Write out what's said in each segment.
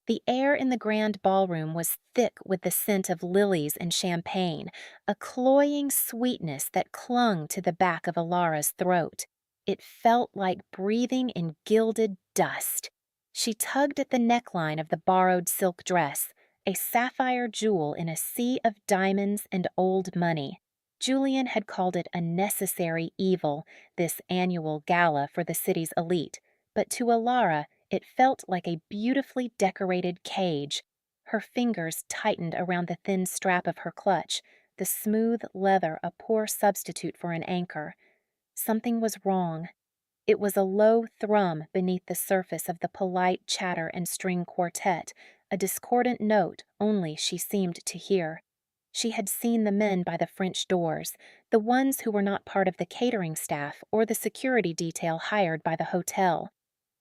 The air in the grand ballroom was thick with the scent of lilies and champagne, a cloying sweetness that clung to the back of Alara's throat. It felt like breathing in gilded dust. She tugged at the neckline of the borrowed silk dress, a sapphire jewel in a sea of diamonds and old money. Julian had called it a necessary evil, this annual gala for the city's elite, but to Alara, it felt like a beautifully decorated cage. Her fingers tightened around the thin strap of her clutch, the smooth leather a poor substitute for an anchor. Something was wrong. It was a low thrum beneath the surface of the polite chatter and string quartet, a discordant note only she seemed to hear. She had seen the men by the French doors, the ones who were not part of the catering staff or the security detail hired by the hotel.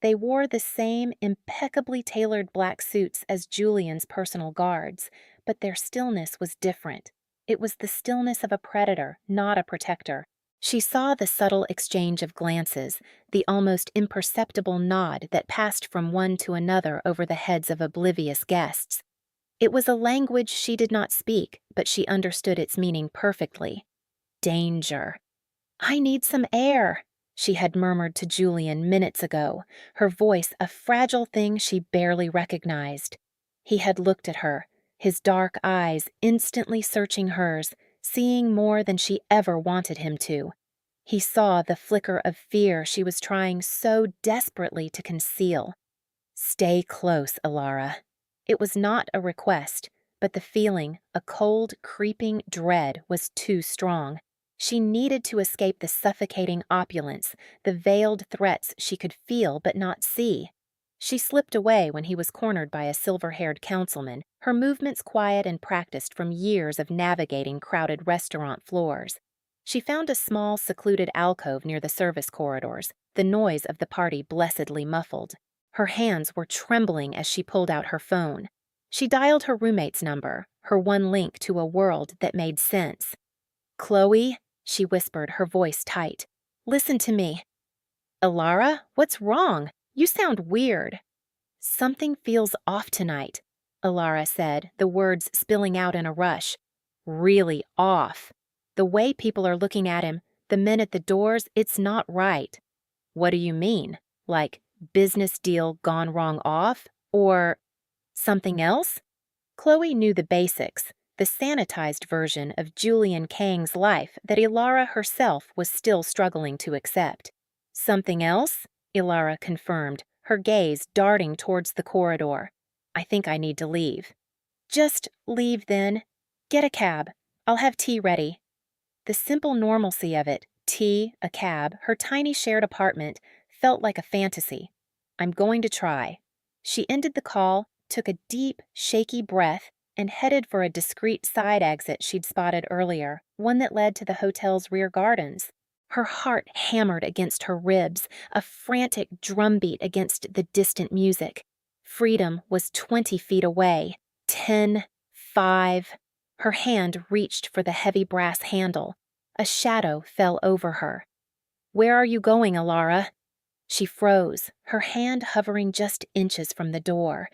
They wore the same impeccably tailored black suits as Julian's personal guards, but their stillness was different. It was the stillness of a predator, not a protector. She saw the subtle exchange of glances, the almost imperceptible nod that passed from one to another over the heads of oblivious guests. It was a language she did not speak, but she understood its meaning perfectly. Danger. "I need some air," she had murmured to Julian minutes ago, her voice a fragile thing she barely recognized. He had looked at her, his dark eyes instantly searching hers, seeing more than she ever wanted him to. He saw the flicker of fear she was trying so desperately to conceal. "Stay close, Alara." It was not a request, but the feeling, a cold, creeping dread, was too strong. She needed to escape the suffocating opulence, the veiled threats she could feel but not see. She slipped away when he was cornered by a silver-haired councilman, her movements quiet and practiced from years of navigating crowded restaurant floors. She found a small, secluded alcove near the service corridors, the noise of the party blessedly muffled. Her hands were trembling as she pulled out her phone. She dialed her roommate's number, her one link to a world that made sense. "Chloe," she whispered, her voice tight. "Listen to me." "Alara, what's wrong? You sound weird." "Something feels off tonight," Alara said, the words spilling out in a rush. "Really off. The way people are looking at him, the men at the doors, it's not right." "What do you mean? Like, business deal gone wrong off? Or something else?" Chloe knew the basics, the sanitized version of Julian Kang's life that Ilara herself was still struggling to accept. "Something else?" Ilara confirmed, her gaze darting towards the corridor. "I think I need to leave." "Just leave then. Get a cab. I'll have tea ready." The simple normalcy of it, tea, a cab, her tiny shared apartment, felt like a fantasy. "I'm going to try." She ended the call, took a deep, shaky breath, and headed for a discreet side exit she'd spotted earlier, one that led to the hotel's rear gardens. Her heart hammered against her ribs, a frantic drumbeat against the distant music. Freedom was 20 feet away. 10, 5. Her hand reached for the heavy brass handle. A shadow fell over her. "Where are you going, Alara?" She froze, her hand hovering just inches from the door.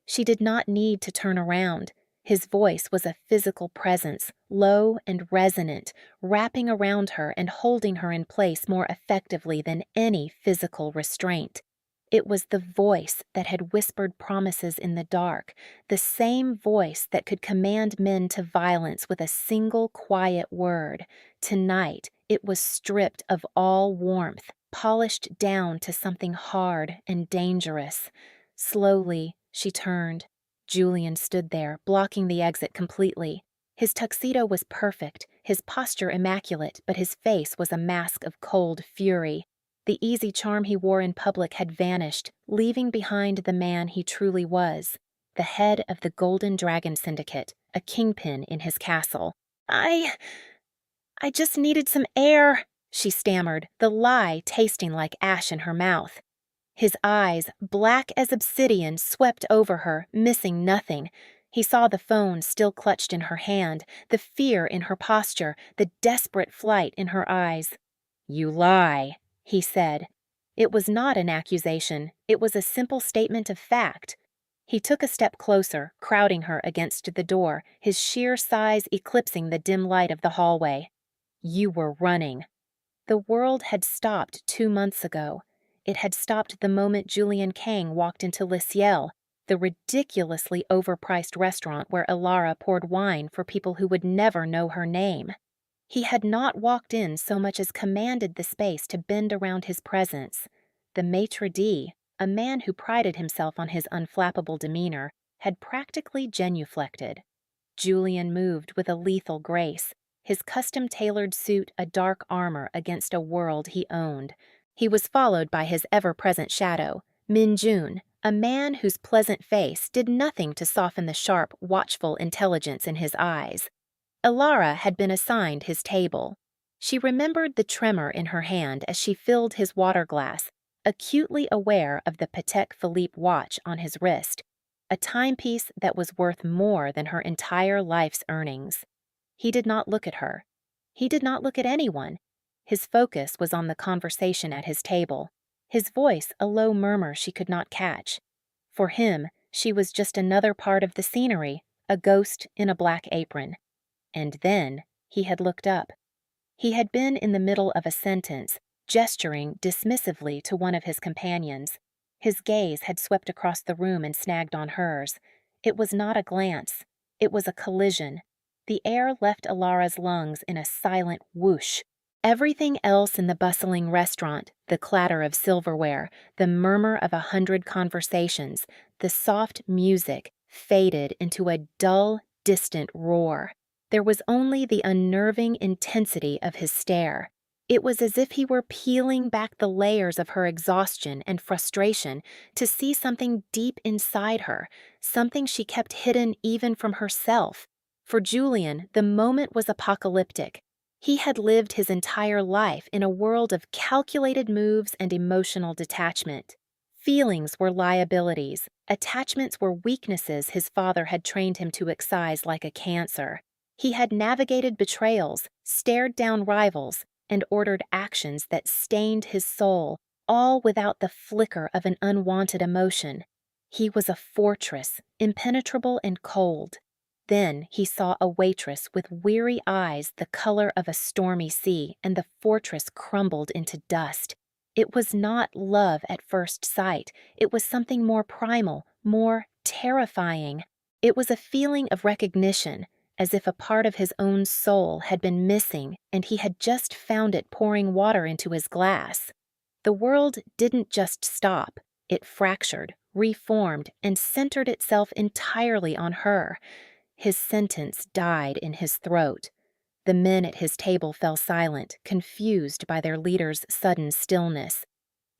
She did not need to turn around. His voice was a physical presence, low and resonant, wrapping around her and holding her in place more effectively than any physical restraint. It was the voice that had whispered promises in the dark, the same voice that could command men to violence with a single quiet word. Tonight, it was stripped of all warmth, polished down to something hard and dangerous. Slowly, she turned. Julian stood there, blocking the exit completely. His tuxedo was perfect, his posture immaculate, but his face was a mask of cold fury. The easy charm he wore in public had vanished, leaving behind the man he truly was, the head of the Golden Dragon Syndicate, a kingpin in his castle. I just needed some air," she stammered, the lie tasting like ash in her mouth. His eyes, black as obsidian, swept over her, missing nothing. He saw the phone still clutched in her hand, the fear in her posture, the desperate flight in her eyes. "You lie," he said. It was not an accusation, it was a simple statement of fact. He took a step closer, crowding her against the door, his sheer size eclipsing the dim light of the hallway. "You were running." The world had stopped 2 months ago. It had stopped the moment Julian Kang walked into Le Ciel, the ridiculously overpriced restaurant where Ilara poured wine for people who would never know her name. He had not walked in so much as commanded the space to bend around his presence. The maitre d', a man who prided himself on his unflappable demeanor, had practically genuflected. Julian moved with a lethal grace, his custom-tailored suit a dark armor against a world he owned. He was followed by his ever-present shadow, Min Jun, a man whose pleasant face did nothing to soften the sharp, watchful intelligence in his eyes. Ilara had been assigned his table. She remembered the tremor in her hand as she filled his water glass, acutely aware of the Patek Philippe watch on his wrist, a timepiece that was worth more than her entire life's earnings. He did not look at her. He did not look at anyone. His focus was on the conversation at his table, his voice a low murmur she could not catch. For him, she was just another part of the scenery, a ghost in a black apron. And then he had looked up. He had been in the middle of a sentence, gesturing dismissively to one of his companions. His gaze had swept across the room and snagged on hers. It was not a glance. It was a collision. The air left Ilara's lungs in a silent whoosh. Everything else in the bustling restaurant, the clatter of silverware, the murmur of 100 conversations, the soft music, faded into a dull, distant roar. There was only the unnerving intensity of his stare. It was as if he were peeling back the layers of her exhaustion and frustration to see something deep inside her, something she kept hidden even from herself. For Julian, the moment was apocalyptic. He had lived his entire life in a world of calculated moves and emotional detachment. Feelings were liabilities. Attachments were weaknesses his father had trained him to excise like a cancer. He had navigated betrayals, stared down rivals, and ordered actions that stained his soul, all without the flicker of an unwanted emotion. He was a fortress, impenetrable and cold. Then he saw a waitress with weary eyes the color of a stormy sea, and the fortress crumbled into dust. It was not love at first sight. It was something more primal, more terrifying. It was a feeling of recognition, as if a part of his own soul had been missing and he had just found it pouring water into his glass. The world didn't just stop. It fractured, reformed, and centered itself entirely on her. His sentence died in his throat. The men at his table fell silent, confused by their leader's sudden stillness.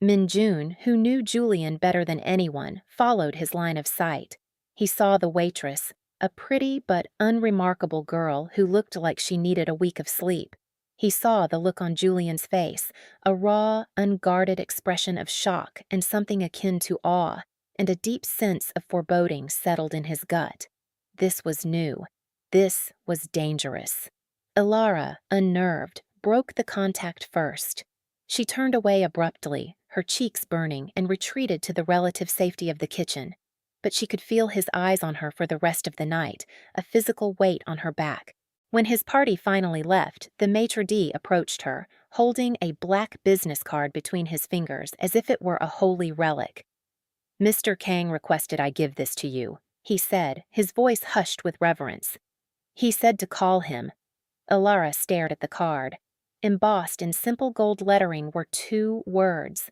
Min Jun, who knew Julian better than anyone, followed his line of sight. He saw the waitress, a pretty but unremarkable girl who looked like she needed a week of sleep. He saw the look on Julian's face, a raw, unguarded expression of shock and something akin to awe, and a deep sense of foreboding settled in his gut. This was new. This was dangerous. Ilara, unnerved, broke the contact first. She turned away abruptly, her cheeks burning, and retreated to the relative safety of the kitchen. But she could feel his eyes on her for the rest of the night, a physical weight on her back. When his party finally left, the maitre d' approached her, holding a black business card between his fingers as if it were a holy relic. "Mr. Kang requested I give this to you," he said, his voice hushed with reverence. "He said to call him." Ilara stared at the card. Embossed in simple gold lettering were 2 words: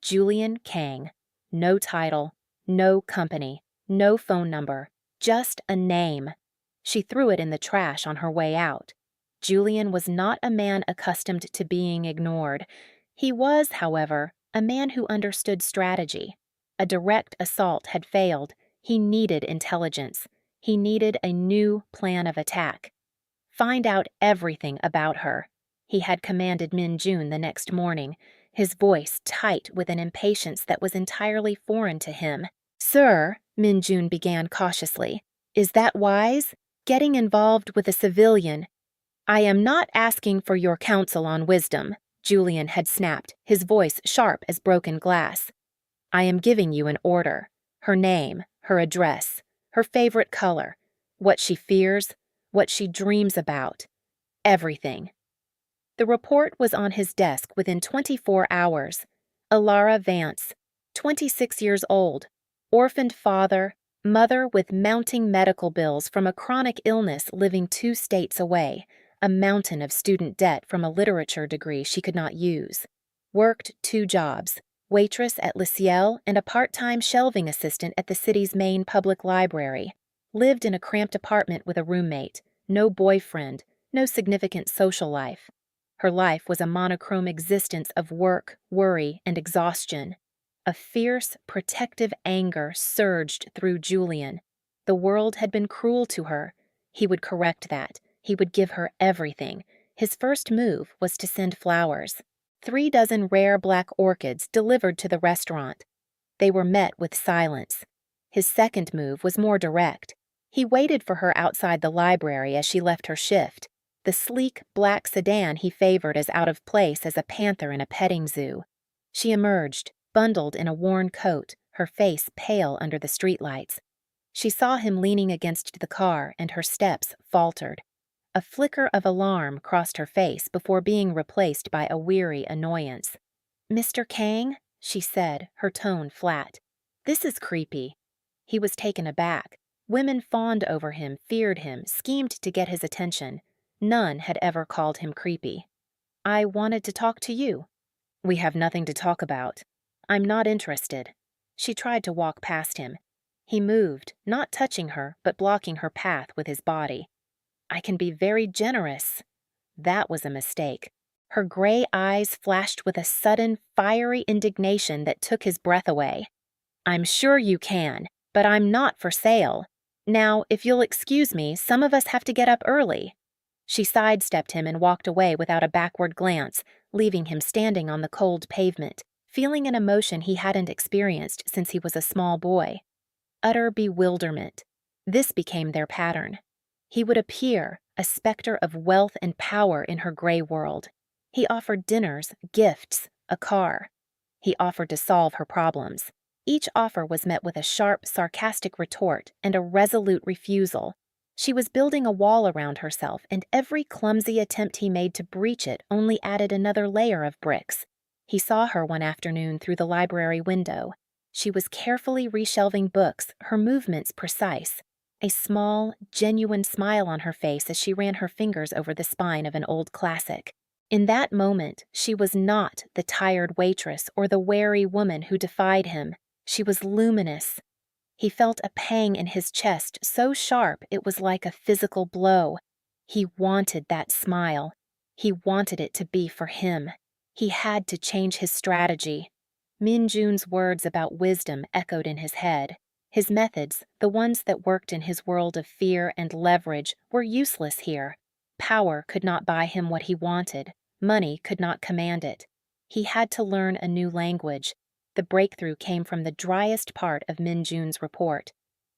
Julian Kang. No title, no company, no phone number, just a name. She threw it in the trash on her way out. Julian was not a man accustomed to being ignored. He was, however, a man who understood strategy. A direct assault had failed. He needed intelligence. He needed a new plan of attack. Find out everything about her, he had commanded Min Jun the next morning, his voice tight with an impatience that was entirely foreign to him. "Sir," Min Jun began cautiously, "is that wise? Getting involved with a civilian—" "I am not asking for your counsel on wisdom," Julian had snapped, his voice sharp as broken glass. "I am giving you an order. Her name, her address, her favorite color, what she fears, what she dreams about, everything. The report was on his desk within 24 hours. Alara Vance, 26 years old, orphaned father, mother with mounting medical bills from a chronic illness living 2 states away, a mountain of student debt from a literature degree she could not use. Worked 2 jobs, waitress at Le Ciel and a part-time shelving assistant at the city's main public library. Lived in a cramped apartment with a roommate, no boyfriend, no significant social life. Her life was a monochrome existence of work, worry, and exhaustion. A fierce, protective anger surged through Julian. The world had been cruel to her. He would correct that. He would give her everything. His first move was to send flowers. 3 dozen rare black orchids delivered to the restaurant. They were met with silence. His second move was more direct. He waited for her outside the library as she left her shift. The sleek, black sedan he favored as out of place as a panther in a petting zoo. She emerged, bundled in a worn coat, her face pale under the streetlights. She saw him leaning against the car, and her steps faltered. A flicker of alarm crossed her face before being replaced by a weary annoyance. "Mr. Kang?" she said, her tone flat. "This is creepy." He was taken aback. Women fawned over him, feared him, schemed to get his attention. None had ever called him creepy. "I wanted to talk to you." "We have nothing to talk about. I'm not interested." She tried to walk past him. He moved, not touching her, but blocking her path with his body. "I can be very generous." That was a mistake. Her gray eyes flashed with a sudden, fiery indignation that took his breath away. "I'm sure you can, but I'm not for sale. Now, if you'll excuse me, some of us have to get up early." She sidestepped him and walked away without a backward glance, leaving him standing on the cold pavement, feeling an emotion he hadn't experienced since he was a small boy. Utter bewilderment. This became their pattern. He would appear, a specter of wealth and power in her gray world. He offered dinners, gifts, a car. He offered to solve her problems. Each offer was met with a sharp, sarcastic retort and a resolute refusal. She was building a wall around herself, and every clumsy attempt he made to breach it only added another layer of bricks. He saw her one afternoon through the library window. She was carefully reshelving books, her movements precise. A small, genuine smile on her face as she ran her fingers over the spine of an old classic. In that moment, she was not the tired waitress or the wary woman who defied him. She was luminous. He felt a pang in his chest so sharp it was like a physical blow. He wanted that smile. He wanted it to be for him. He had to change his strategy. Min Jun's words about wisdom echoed in his head. His methods, the ones that worked in his world of fear and leverage, were useless here. Power could not buy him what he wanted. Money could not command it. He had to learn a new language. The breakthrough came from the driest part of Min Jun's report.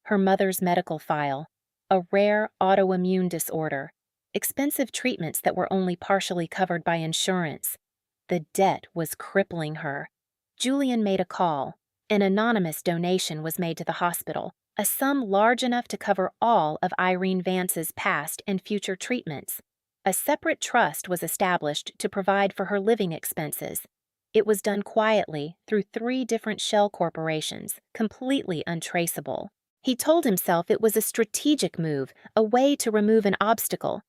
Her mother's medical file. A rare autoimmune disorder. Expensive treatments that were only partially covered by insurance. The debt was crippling her. Julian made a call. An anonymous donation was made to the hospital, a sum large enough to cover all of Irene Vance's past and future treatments. A separate trust was established to provide for her living expenses. It was done quietly through 3 different shell corporations, completely untraceable. He told himself it was a strategic move, a way to remove an obstacle.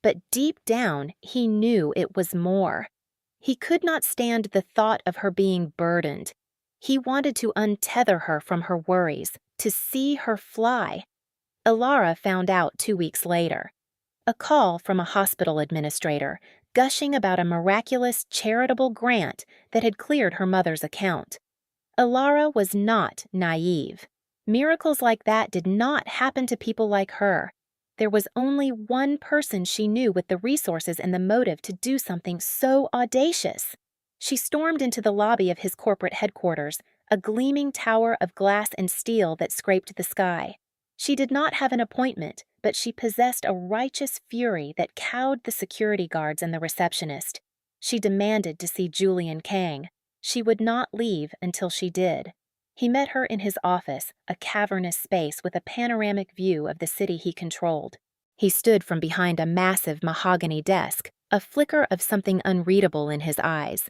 But deep down, he knew it was more. He could not stand the thought of her being burdened. He wanted to untether her from her worries, to see her fly. Alara found out 2 weeks later. A call from a hospital administrator, gushing about a miraculous charitable grant that had cleared her mother's account. Alara was not naive. Miracles like that did not happen to people like her. There was only one person she knew with the resources and the motive to do something so audacious. She stormed into the lobby of his corporate headquarters, a gleaming tower of glass and steel that scraped the sky. She did not have an appointment, but she possessed a righteous fury that cowed the security guards and the receptionist. She demanded to see Julian Kang. She would not leave until she did. He met her in his office, a cavernous space with a panoramic view of the city he controlled. He stood from behind a massive mahogany desk, a flicker of something unreadable in his eyes.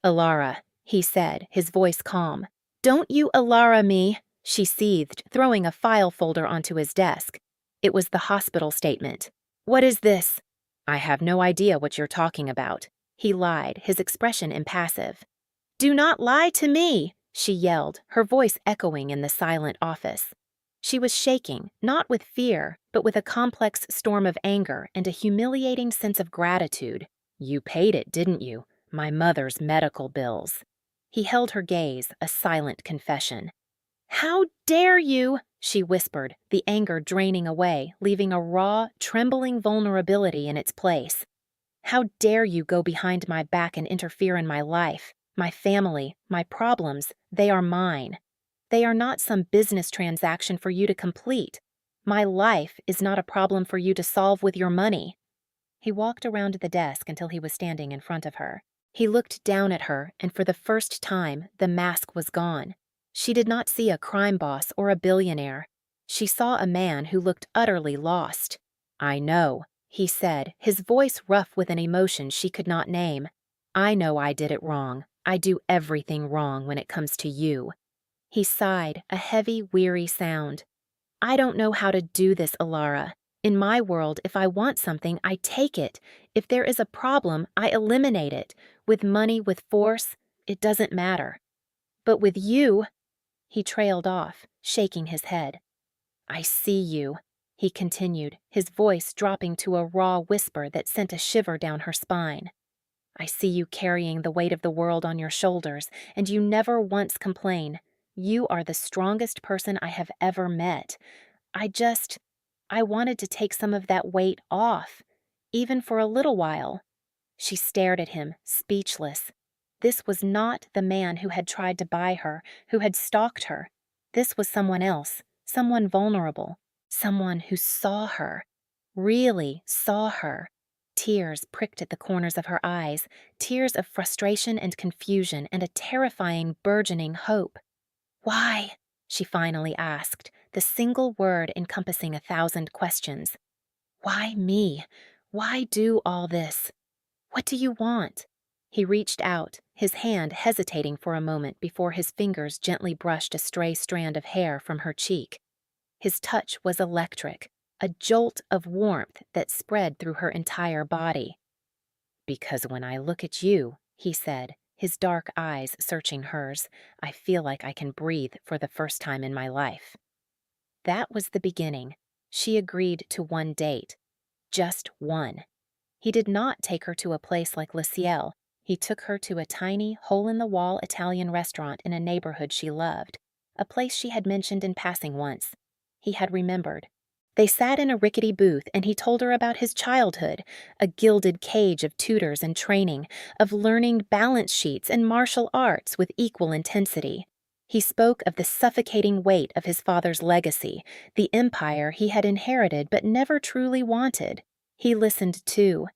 "Alara," he said, his voice calm. "Don't you Alara me," she seethed, throwing a file folder onto his desk. It was the hospital statement. "What is this?" "I have no idea what you're talking about." He lied, his expression impassive. "Do not lie to me!" she yelled, her voice echoing in the silent office. She was shaking, not with fear, but with a complex storm of anger and a humiliating sense of gratitude. "You paid it, didn't you? My mother's medical bills." He held her gaze, a silent confession. "How dare you?" she whispered, the anger draining away, leaving a raw, trembling vulnerability in its place. "How dare you go behind my back and interfere in my life? My family, my problems, they are mine. They are not some business transaction for you to complete. My life is not a problem for you to solve with your money." He walked around the desk until he was standing in front of her. He looked down at her, and for the first time, the mask was gone. She did not see a crime boss or a billionaire. She saw a man who looked utterly lost. "I know," he said, his voice rough with an emotion she could not name. "I know I did it wrong. I do everything wrong when it comes to you." He sighed, a heavy, weary sound. "I don't know how to do this, Alara. In my world, if I want something, I take it. If there is a problem, I eliminate it. With money, with force, it doesn't matter. But with you—" He trailed off, shaking his head. "I see you," he continued, his voice dropping to a raw whisper that sent a shiver down her spine. "I see you carrying the weight of the world on your shoulders, and you never once complain. You are the strongest person I have ever met. I wanted to take some of that weight off, even for a little while." She stared at him, speechless. This was not the man who had tried to buy her, who had stalked her. This was someone else, someone vulnerable, someone who saw her, really saw her. Tears pricked at the corners of her eyes, tears of frustration and confusion and a terrifying, burgeoning hope. "Why?" she finally asked, the single word encompassing 1,000 questions. "Why me? Why do all this? What do you want?" He reached out, his hand hesitating for a moment before his fingers gently brushed a stray strand of hair from her cheek. His touch was electric, a jolt of warmth that spread through her entire body. "Because when I look at you," he said, his dark eyes searching hers, "I feel like I can breathe for the first time in my life." That was the beginning. She agreed to one date. Just one. He did not take her to a place like Le Ciel. He took her to a tiny, hole-in-the-wall Italian restaurant in a neighborhood she loved, a place she had mentioned in passing once. He had remembered. They sat in a rickety booth, and he told her about his childhood, a gilded cage of tutors and training, of learning balance sheets and martial arts with equal intensity. He spoke of the suffocating weight of his father's legacy, the empire he had inherited but never truly wanted. He listened too.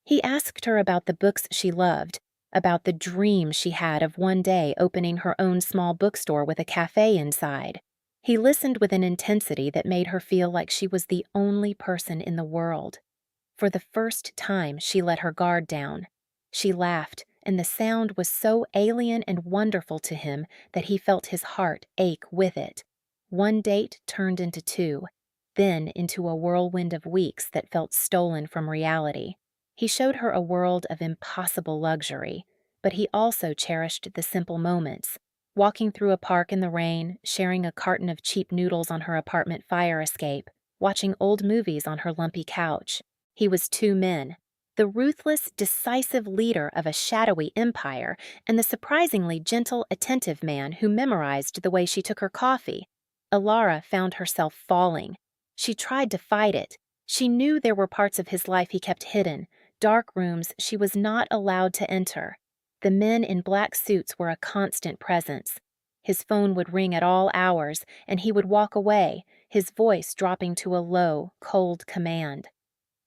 He asked her about the books she loved, about the dream she had of one day opening her own small bookstore with a cafe inside. He listened with an intensity that made her feel like she was the only person in the world. For the first time, she let her guard down. She laughed, and the sound was so alien and wonderful to him that he felt his heart ache with it. One date turned into two, then into a whirlwind of weeks that felt stolen from reality. He showed her a world of impossible luxury, but he also cherished the simple moments. Walking through a park in the rain, sharing a carton of cheap noodles on her apartment fire escape, watching old movies on her lumpy couch. He was two men, the ruthless, decisive leader of a shadowy empire and the surprisingly gentle, attentive man who memorized the way she took her coffee. Alara found herself falling. She tried to fight it. She knew there were parts of his life he kept hidden, dark rooms she was not allowed to enter. The men in black suits were a constant presence. His phone would ring at all hours, and he would walk away, his voice dropping to a low, cold command.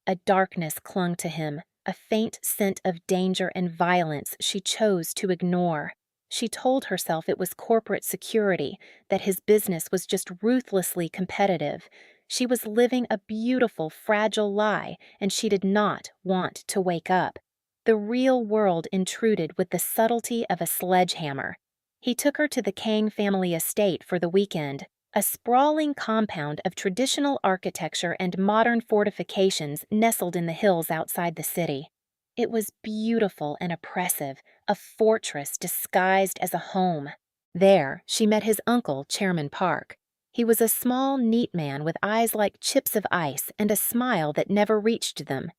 A darkness clung to him, a faint scent of danger and violence she chose to ignore. She told herself it was corporate security, that his business was just ruthlessly competitive. She was living a beautiful, fragile lie, and she did not want to wake up. The real world intruded with the subtlety of a sledgehammer. He took her to the Kang family estate for the weekend, a sprawling compound of traditional architecture and modern fortifications nestled in the hills outside the city. It was beautiful and oppressive, a fortress disguised as a home. There, she met his uncle, Chairman Park. He was a small, neat man with eyes like chips of ice and a smile that never reached them.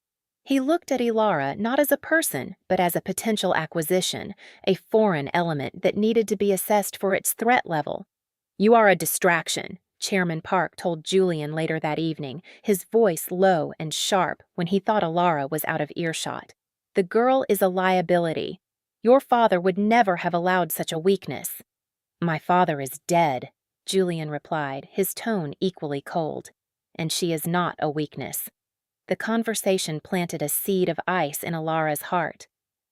He looked at Ilara not as a person, but as a potential acquisition, a foreign element that needed to be assessed for its threat level. "You are a distraction," Chairman Park told Julian later that evening, his voice low and sharp when he thought Ilara was out of earshot. "The girl is a liability. Your father would never have allowed such a weakness." "My father is dead," Julian replied, his tone equally cold. "And she is not a weakness." The conversation planted a seed of ice in Ilara's heart.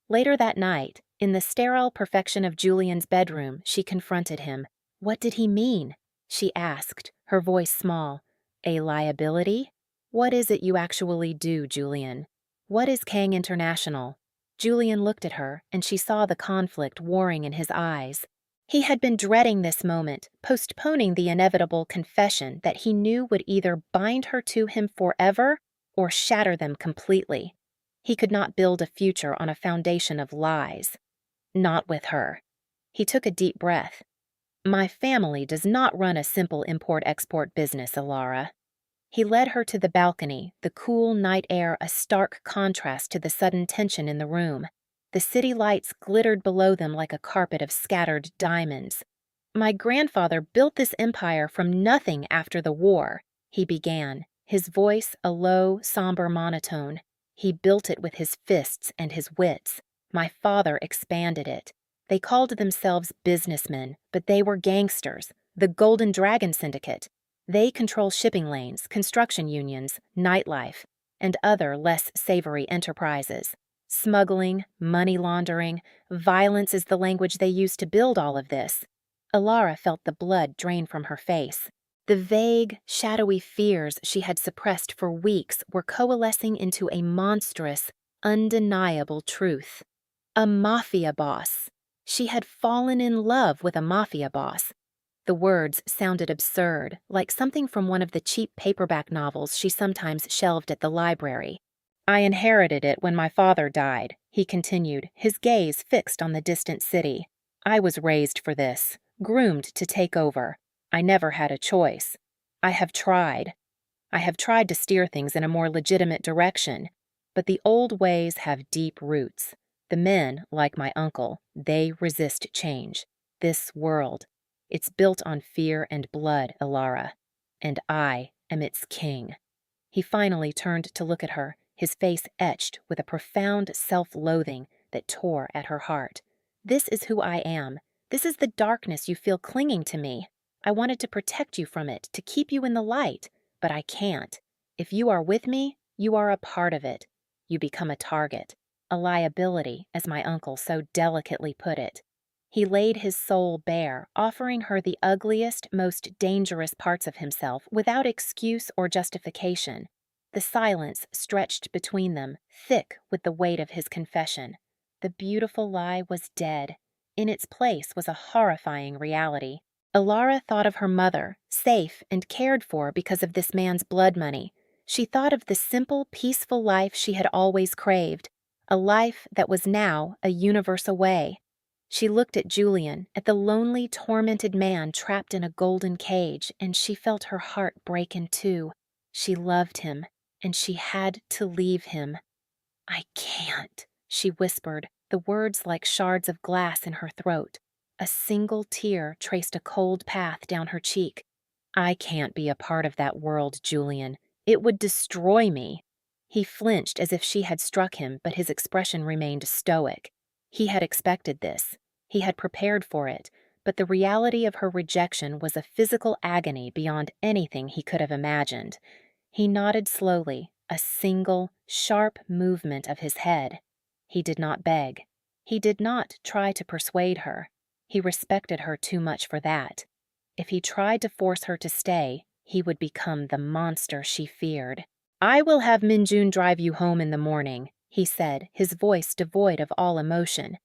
Later that night, in the sterile perfection of Julian's bedroom, she confronted him. "What did he mean?" she asked, her voice small. "A liability? What is it you actually do, Julian? What is Kang International?" Julian looked at her, and she saw the conflict warring in his eyes. He had been dreading this moment, postponing the inevitable confession that he knew would either bind her to him forever or shatter them completely. He could not build a future on a foundation of lies. Not with her. He took a deep breath. "My family does not run a simple import-export business, Ilara." He led her to the balcony, the cool night air a stark contrast to the sudden tension in the room. The city lights glittered below them like a carpet of scattered diamonds. "My grandfather built this empire from nothing after the war," he began, his voice a low, somber monotone. "He built it with his fists and his wits. My father expanded it. They called themselves businessmen, but they were gangsters, the Golden Dragon Syndicate. They control shipping lanes, construction unions, nightlife, and other less savory enterprises. Smuggling, money laundering, violence is the language they use to build all of this." Ilara felt the blood drain from her face. The vague, shadowy fears she had suppressed for weeks were coalescing into a monstrous, undeniable truth. A mafia boss. She had fallen in love with a mafia boss. The words sounded absurd, like something from one of the cheap paperback novels she sometimes shelved at the library. "I inherited it when my father died," he continued, his gaze fixed on the distant city. "I was raised for this, groomed to take over. I never had a choice. I have tried. I have tried to steer things in a more legitimate direction, but the old ways have deep roots. The men, like my uncle, they resist change. This world, it's built on fear and blood, Ilara, and I am its king." He finally turned to look at her, his face etched with a profound self-loathing that tore at her heart. "This is who I am. This is the darkness you feel clinging to me. I wanted to protect you from it, to keep you in the light, but I can't. If you are with me, you are a part of it. You become a target, a liability, as my uncle so delicately put it." He laid his soul bare, offering her the ugliest, most dangerous parts of himself without excuse or justification. The silence stretched between them, thick with the weight of his confession. The beautiful lie was dead. In its place was a horrifying reality. Ilara thought of her mother, safe and cared for because of this man's blood money. She thought of the simple, peaceful life she had always craved, a life that was now a universe away. She looked at Julian, at the lonely, tormented man trapped in a golden cage, and she felt her heart break in two. She loved him, and she had to leave him. "I can't," she whispered, the words like shards of glass in her throat. A single tear traced a cold path down her cheek. "I can't be a part of that world, Julian. It would destroy me." He flinched as if she had struck him, but his expression remained stoic. He had expected this. He had prepared for it, but the reality of her rejection was a physical agony beyond anything he could have imagined. He nodded slowly, a single, sharp movement of his head. He did not beg. He did not try to persuade her. He respected her too much for that. If he tried to force her to stay, he would become the monster she feared. "I will have Minjun drive you home in the morning," he said, his voice devoid of all emotion.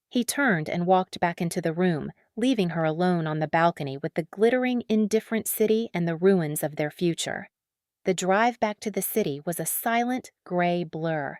He turned and walked back into the room, leaving her alone on the balcony with the glittering, indifferent city and the ruins of their future. The drive back to the city was a silent, gray blur.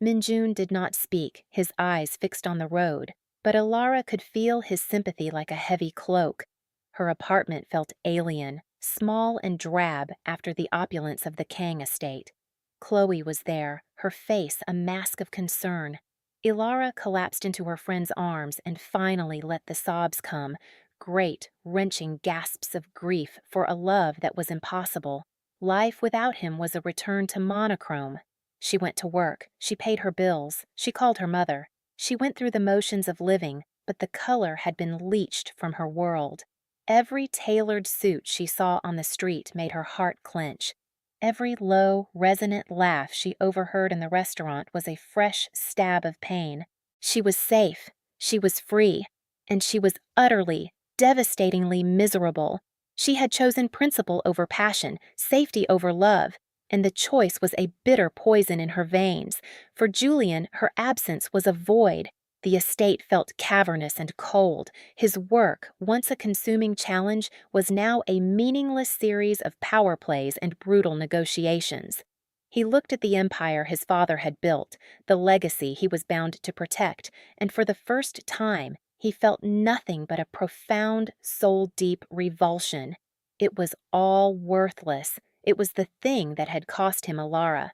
Minjun did not speak, his eyes fixed on the road, but Alara could feel his sympathy like a heavy cloak. Her apartment felt alien, small and drab after the opulence of the Kang estate. Chloe was there, her face a mask of concern. Ilara collapsed into her friend's arms and finally let the sobs come, great, wrenching gasps of grief for a love that was impossible. Life without him was a return to monochrome. She went to work, she paid her bills, she called her mother. She went through the motions of living, but the color had been leached from her world. Every tailored suit she saw on the street made her heart clench. Every low, resonant laugh she overheard in the restaurant was a fresh stab of pain. She was safe, she was free, and she was utterly, devastatingly miserable. She had chosen principle over passion, safety over love, and the choice was a bitter poison in her veins. For Julian, her absence was a void. The estate felt cavernous and cold. His work, once a consuming challenge, was now a meaningless series of power plays and brutal negotiations. He looked at the empire his father had built, the legacy he was bound to protect, and for the first time, he felt nothing but a profound, soul-deep revulsion. It was all worthless. It was the thing that had cost him Alara.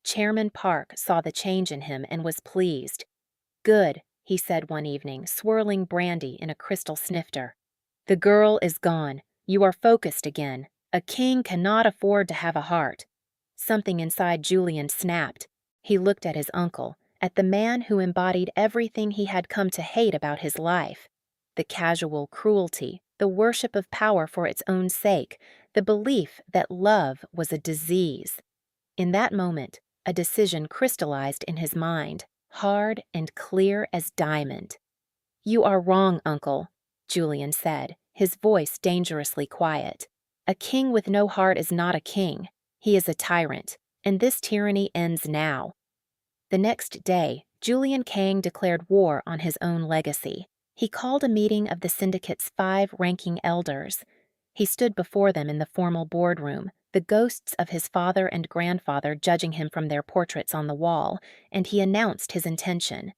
Chairman Park saw the change in him and was pleased. "Good," he said one evening, swirling brandy in a crystal snifter. "The girl is gone. You are focused again. A king cannot afford to have a heart." Something inside Julian snapped. He looked at his uncle, at the man who embodied everything he had come to hate about his life. The casual cruelty, the worship of power for its own sake, the belief that love was a disease. In that moment, a decision crystallized in his mind, hard and clear as diamond. "You are wrong, Uncle," Julian said, his voice dangerously quiet. "A king with no heart is not a king. He is a tyrant, and this tyranny ends now." The next day, Julian Kang declared war on his own legacy. He called a meeting of the syndicate's 5 ranking elders. He stood before them in the formal boardroom, the ghosts of his father and grandfather judging him from their portraits on the wall, and he announced his intention.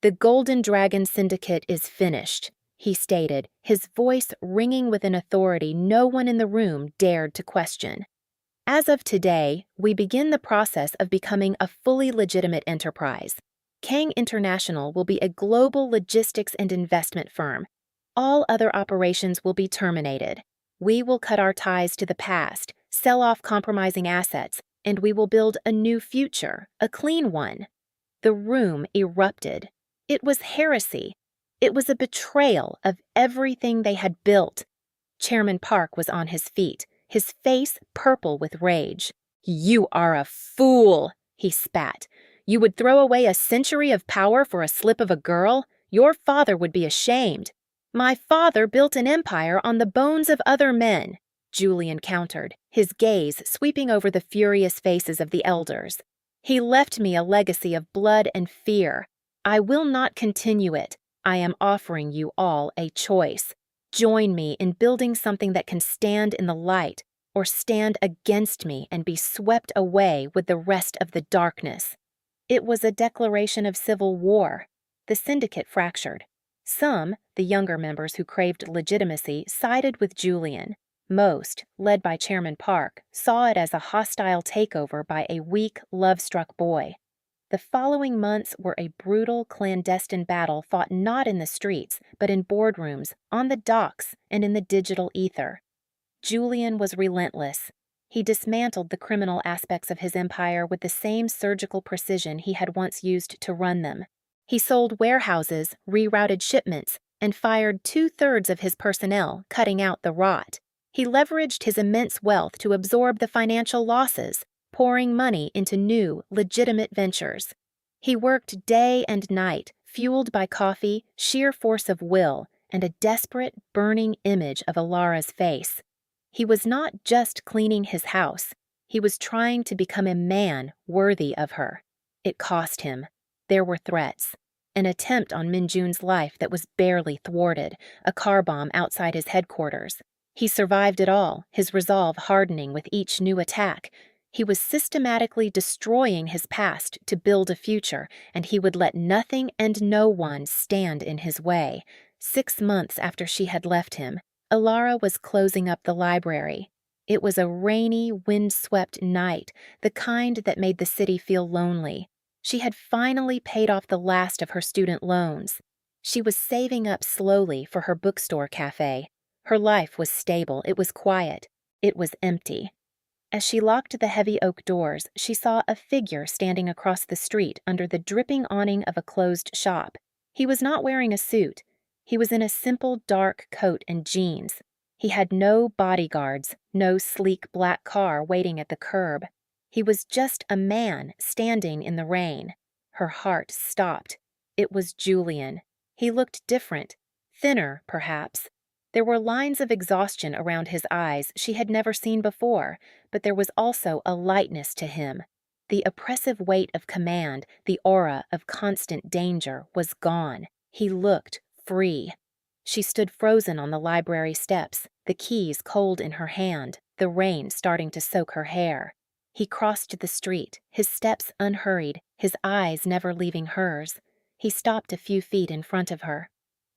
"The Golden Dragon Syndicate is finished," he stated, his voice ringing with an authority no one in the room dared to question. "As of today, we begin the process of becoming a fully legitimate enterprise. Kang International will be a global logistics and investment firm. All other operations will be terminated. We will cut our ties to the past, sell off compromising assets, and we will build a new future, a clean one." The room erupted. It was heresy. It was a betrayal of everything they had built. Chairman Park was on his feet, his face purple with rage. "You are a fool," he spat. "You would throw away a century of power for a slip of a girl? Your father would be ashamed." "My father built an empire on the bones of other men," Julian countered, his gaze sweeping over the furious faces of the elders. "He left me a legacy of blood and fear. I will not continue it. I am offering you all a choice. Join me in building something that can stand in the light, or stand against me and be swept away with the rest of the darkness." It was a declaration of civil war. The syndicate fractured. Some, the younger members who craved legitimacy, sided with Julian. Most, led by Chairman Park, saw it as a hostile takeover by a weak, love-struck boy. The following months were a brutal, clandestine battle fought not in the streets, but in boardrooms, on the docks, and in the digital ether. Julian was relentless. He dismantled the criminal aspects of his empire with the same surgical precision he had once used to run them. He sold warehouses, rerouted shipments, and fired 2/3 of his personnel, cutting out the rot. He leveraged his immense wealth to absorb the financial losses, pouring money into new, legitimate ventures. He worked day and night, fueled by coffee, sheer force of will, and a desperate, burning image of Alara's face. He was not just cleaning his house. He was trying to become a man worthy of her. It cost him. There were threats. An attempt on Minjun's life that was barely thwarted, a car bomb outside his headquarters. He survived it all, his resolve hardening with each new attack. He was systematically destroying his past to build a future, and he would let nothing and no one stand in his way. 6 months after she had left him, Alara was closing up the library. It was a rainy, wind-swept night, the kind that made the city feel lonely. She had finally paid off the last of her student loans. She was saving up slowly for her bookstore cafe. Her life was stable, it was quiet, it was empty. As she locked the heavy oak doors, she saw a figure standing across the street under the dripping awning of a closed shop. He was not wearing a suit. He was in a simple dark coat and jeans. He had no bodyguards, no sleek black car waiting at the curb. He was just a man standing in the rain. Her heart stopped. It was Julian. He looked different, thinner, perhaps. There were lines of exhaustion around his eyes she had never seen before, but there was also a lightness to him. The oppressive weight of command, the aura of constant danger, was gone. He looked free. She stood frozen on the library steps, the keys cold in her hand, the rain starting to soak her hair. He crossed the street, his steps unhurried, his eyes never leaving hers. He stopped a few feet in front of her.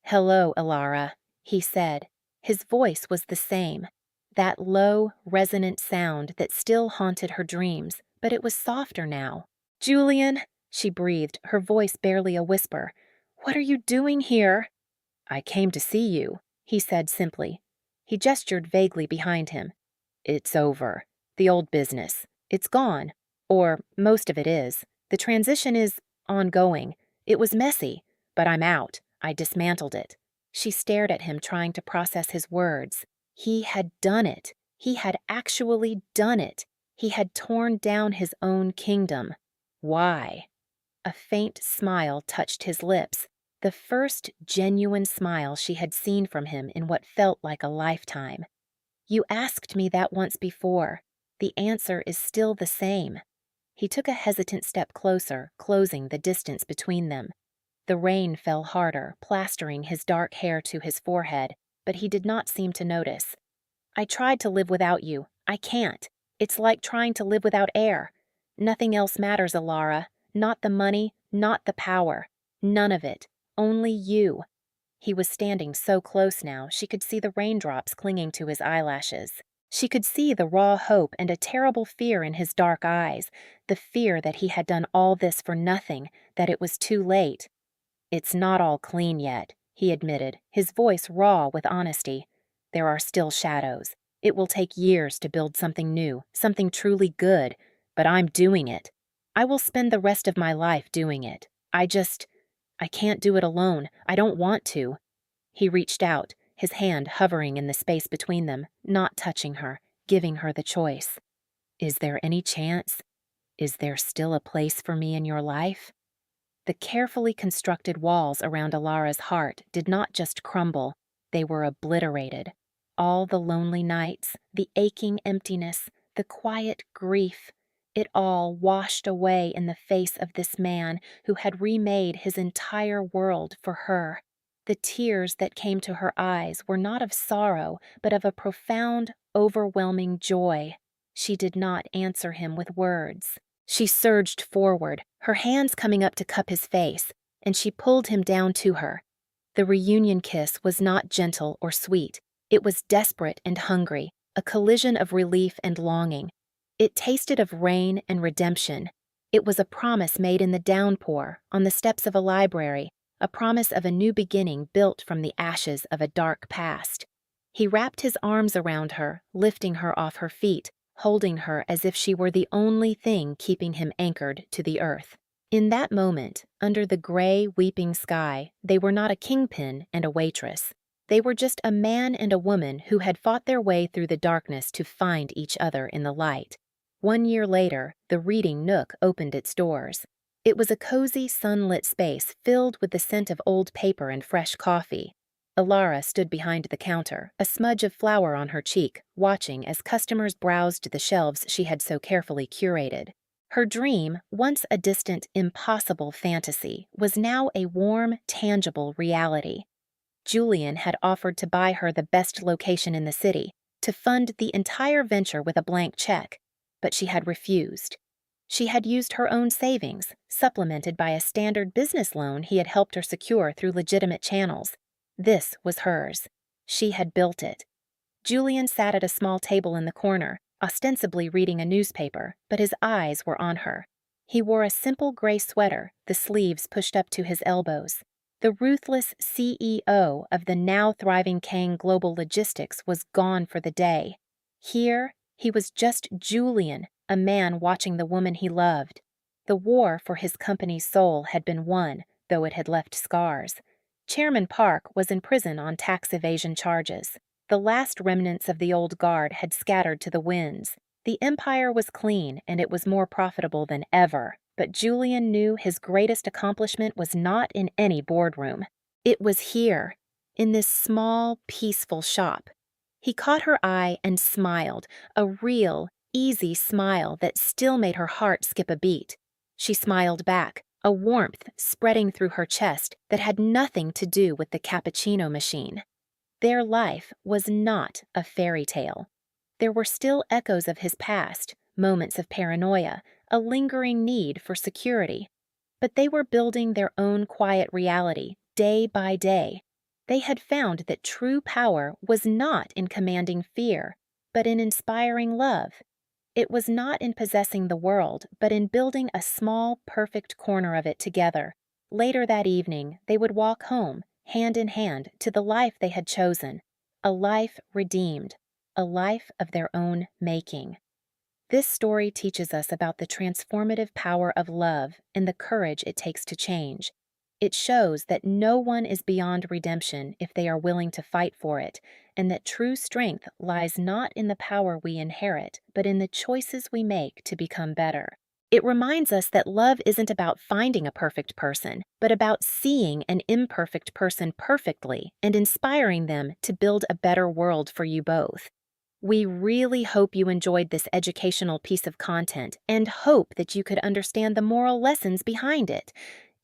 "Hello, Alara," he said. His voice was the same, that low, resonant sound that still haunted her dreams, but it was softer now. "Julian," she breathed, her voice barely a whisper. "What are you doing here?" "I came to see you," he said simply. He gestured vaguely behind him. "It's over. The old business. It's gone. Or most of it is. The transition is ongoing. It was messy, but I'm out. I dismantled it." She stared at him, trying to process his words. He had done it. He had actually done it. He had torn down his own kingdom. Why? A faint smile touched his lips, the first genuine smile she had seen from him in what felt like a lifetime. "You asked me that once before. The answer is still the same." He took a hesitant step closer, closing the distance between them. The rain fell harder, plastering his dark hair to his forehead, but he did not seem to notice. "I tried to live without you. I can't. It's like trying to live without air. Nothing else matters, Alara. Not the money, not the power. None of it. Only you." He was standing so close now, she could see the raindrops clinging to his eyelashes. She could see the raw hope and a terrible fear in his dark eyes, the fear that he had done all this for nothing, that it was too late. "It's not all clean yet," he admitted, his voice raw with honesty. "There are still shadows. It will take years to build something new, something truly good, but I'm doing it. I will spend the rest of my life doing it. I can't do it alone. I don't want to." He reached out, his hand hovering in the space between them, not touching her, giving her the choice. "Is there any chance? Is there still a place for me in your life?" The carefully constructed walls around Alara's heart did not just crumble, they were obliterated. All the lonely nights, the aching emptiness, the quiet grief, it all washed away in the face of this man who had remade his entire world for her. The tears that came to her eyes were not of sorrow, but of a profound, overwhelming joy. She did not answer him with words. She surged forward, her hands coming up to cup his face, and she pulled him down to her. The reunion kiss was not gentle or sweet. It was desperate and hungry, a collision of relief and longing. It tasted of rain and redemption. It was a promise made in the downpour, on the steps of a library, a promise of a new beginning built from the ashes of a dark past. He wrapped his arms around her, lifting her off her feet, holding her as if she were the only thing keeping him anchored to the earth. In that moment, under the gray, weeping sky, they were not a kingpin and a waitress. They were just a man and a woman who had fought their way through the darkness to find each other in the light. 1 year later, the reading nook opened its doors. It was a cozy, sunlit space filled with the scent of old paper and fresh coffee. Alara stood behind the counter, a smudge of flour on her cheek, watching as customers browsed the shelves she had so carefully curated. Her dream, once a distant, impossible fantasy, was now a warm, tangible reality. Julian had offered to buy her the best location in the city, to fund the entire venture with a blank check, but she had refused. She had used her own savings, supplemented by a standard business loan he had helped her secure through legitimate channels. This was hers. She had built it. Julian sat at a small table in the corner, ostensibly reading a newspaper, but his eyes were on her. He wore a simple gray sweater, the sleeves pushed up to his elbows. The ruthless CEO of the now thriving Kang Global Logistics was gone for the day. Here, he was just Julian, a man watching the woman he loved. The war for his company's soul had been won, though it had left scars. Chairman Park was in prison on tax evasion charges. The last remnants of the old guard had scattered to the winds. The empire was clean, and it was more profitable than ever. But Julian knew his greatest accomplishment was not in any boardroom. It was here, in this small, peaceful shop. He caught her eye and smiled, a real, easy smile that still made her heart skip a beat. She smiled back, a warmth spreading through her chest that had nothing to do with the cappuccino machine. Their life was not a fairy tale. There were still echoes of his past, moments of paranoia, a lingering need for security. But they were building their own quiet reality, day by day. They had found that true power was not in commanding fear, but in inspiring love. It was not in possessing the world, but in building a small, perfect corner of it together. Later that evening, they would walk home, hand in hand, to the life they had chosen, a life redeemed, a life of their own making. This story teaches us about the transformative power of love and the courage it takes to change. It shows that no one is beyond redemption if they are willing to fight for it, and that true strength lies not in the power we inherit, but in the choices we make to become better. It reminds us that love isn't about finding a perfect person, but about seeing an imperfect person perfectly and inspiring them to build a better world for you both. We really hope you enjoyed this educational piece of content and hope that you could understand the moral lessons behind it.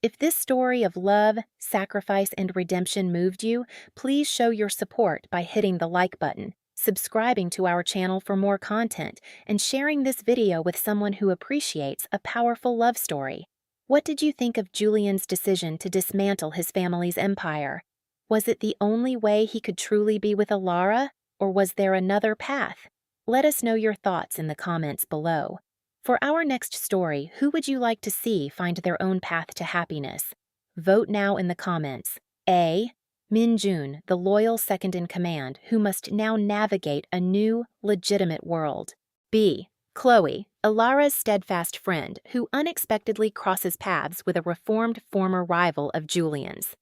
If this story of love, sacrifice, and redemption moved you, please show your support by hitting the like button, subscribing to our channel for more content, and sharing this video with someone who appreciates a powerful love story. What did you think of Julian's decision to dismantle his family's empire? Was it the only way he could truly be with Alara, or was there another path? Let us know your thoughts in the comments below. For our next story, who would you like to see find their own path to happiness? Vote now in the comments. A. Min-jun, the loyal second-in-command, who must now navigate a new, legitimate world. B. Chloe, Alara's steadfast friend, who unexpectedly crosses paths with a reformed former rival of Julian's.